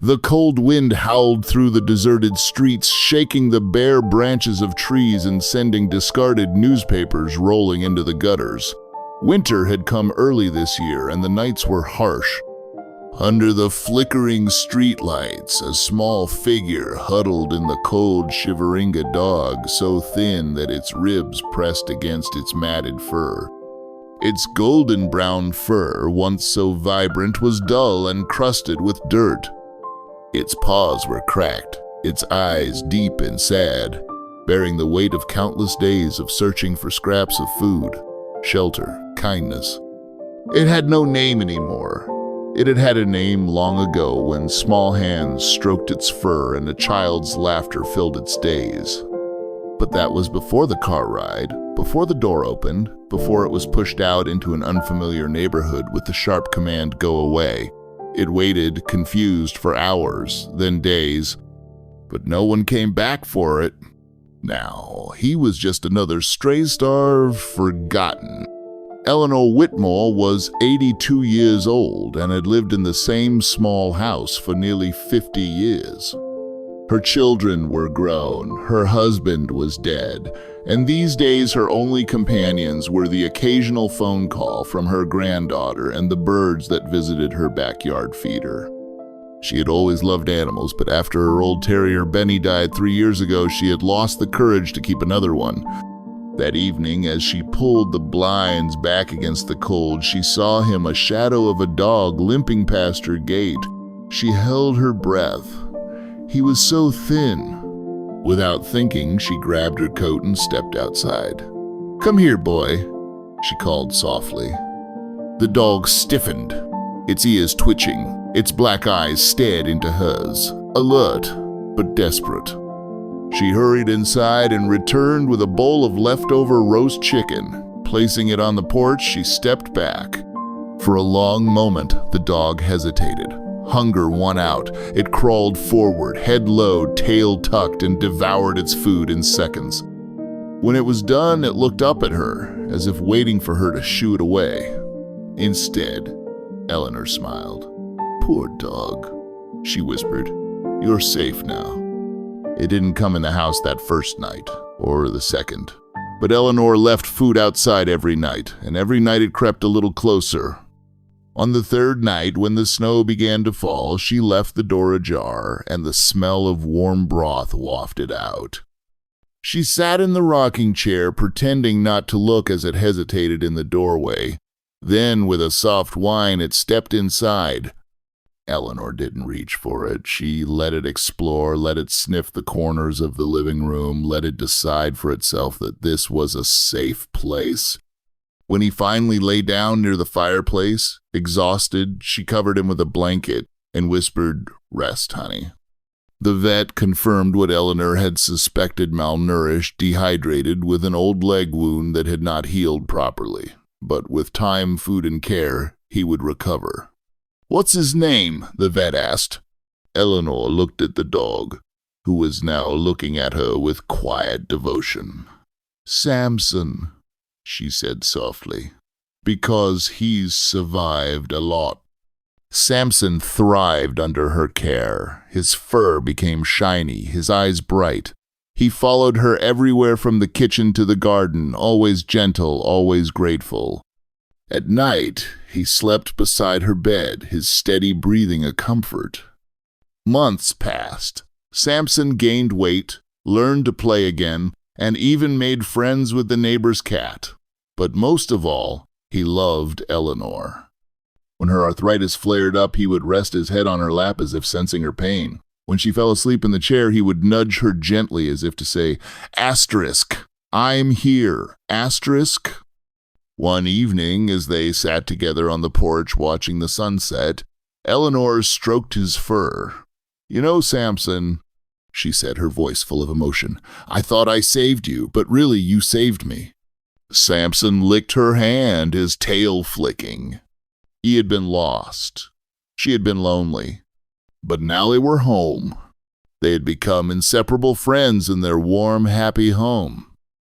The cold wind howled through the deserted streets, shaking the bare branches of trees and sending discarded newspapers rolling into the gutters. Winter had come early this year, and the nights were harsh. Under the flickering streetlights, a small figure huddled in the cold, shivering a dog so thin that its ribs pressed against its matted fur. Its golden brown fur, once so vibrant, was dull and crusted with dirt. Its paws were cracked, its eyes deep and sad, bearing the weight of countless days of searching for scraps of food, shelter, kindness. It had no name anymore. It had had a name long ago when small hands stroked its fur and a child's laughter filled its days. But that was before the car ride, before the door opened, before it was pushed out into an unfamiliar neighborhood with the sharp command, "Go away." It waited, confused, for hours, then days, but no one came back for it. Now, he was just another stray star, forgotten. Eleanor Whitmore was 82 years old and had lived in the same small house for nearly 50 years. Her children were grown, her husband was dead, and these days her only companions were the occasional phone call from her granddaughter and the birds that visited her backyard feeder. She had always loved animals, but after her old terrier Benny died 3 years ago, she had lost the courage to keep another one. That evening, as she pulled the blinds back against the cold, she saw him, a shadow of a dog, limping past her gate. She held her breath. He was so thin. Without thinking, she grabbed her coat and stepped outside. "Come here, boy," she called softly. The dog stiffened, its ears twitching. Its black eyes stared into hers, alert but desperate. She hurried inside and returned with a bowl of leftover roast chicken. Placing it on the porch, she stepped back. For a long moment, the dog hesitated. Hunger won out. It crawled forward, head low, tail tucked, and devoured its food in seconds. When it was done, it looked up at her, as if waiting for her to shoo it away. Instead, Eleanor smiled. "Poor dog," she whispered. "You're safe now." It didn't come in the house that first night, or the second. But Eleanor left food outside every night, and every night it crept a little closer. On the third night, when the snow began to fall, she left the door ajar, and the smell of warm broth wafted out. She sat in the rocking chair, pretending not to look as it hesitated in the doorway. Then, with a soft whine, it stepped inside. Eleanor didn't reach for it. She let it explore, let it sniff the corners of the living room, let it decide for itself that this was a safe place. When he finally lay down near the fireplace, exhausted, she covered him with a blanket and whispered, "Rest, honey." The vet confirmed what Eleanor had suspected: malnourished, dehydrated, with an old leg wound that had not healed properly. But with time, food, and care, he would recover. "What's his name?" the vet asked. Eleanor looked at the dog, who was now looking at her with quiet devotion. "Samson," she said softly, "because he's survived a lot." Samson thrived under her care. His fur became shiny, his eyes bright. He followed her everywhere from the kitchen to the garden, always gentle, always grateful. At night, he slept beside her bed, his steady breathing a comfort. Months passed. Samson gained weight, learned to play again, and even made friends with the neighbor's cat. But most of all, he loved Eleanor. When her arthritis flared up, he would rest his head on her lap as if sensing her pain. When she fell asleep in the chair, he would nudge her gently as if to say, "Asterisk, I'm here, asterisk." One evening, as they sat together on the porch watching the sunset, Eleanor stroked his fur. "You know, Samson," she said, her voice full of emotion, "I thought I saved you, but really you saved me." Samson licked her hand, his tail flicking. He had been lost. She had been lonely. But now they were home. They had become inseparable friends in their warm, happy home.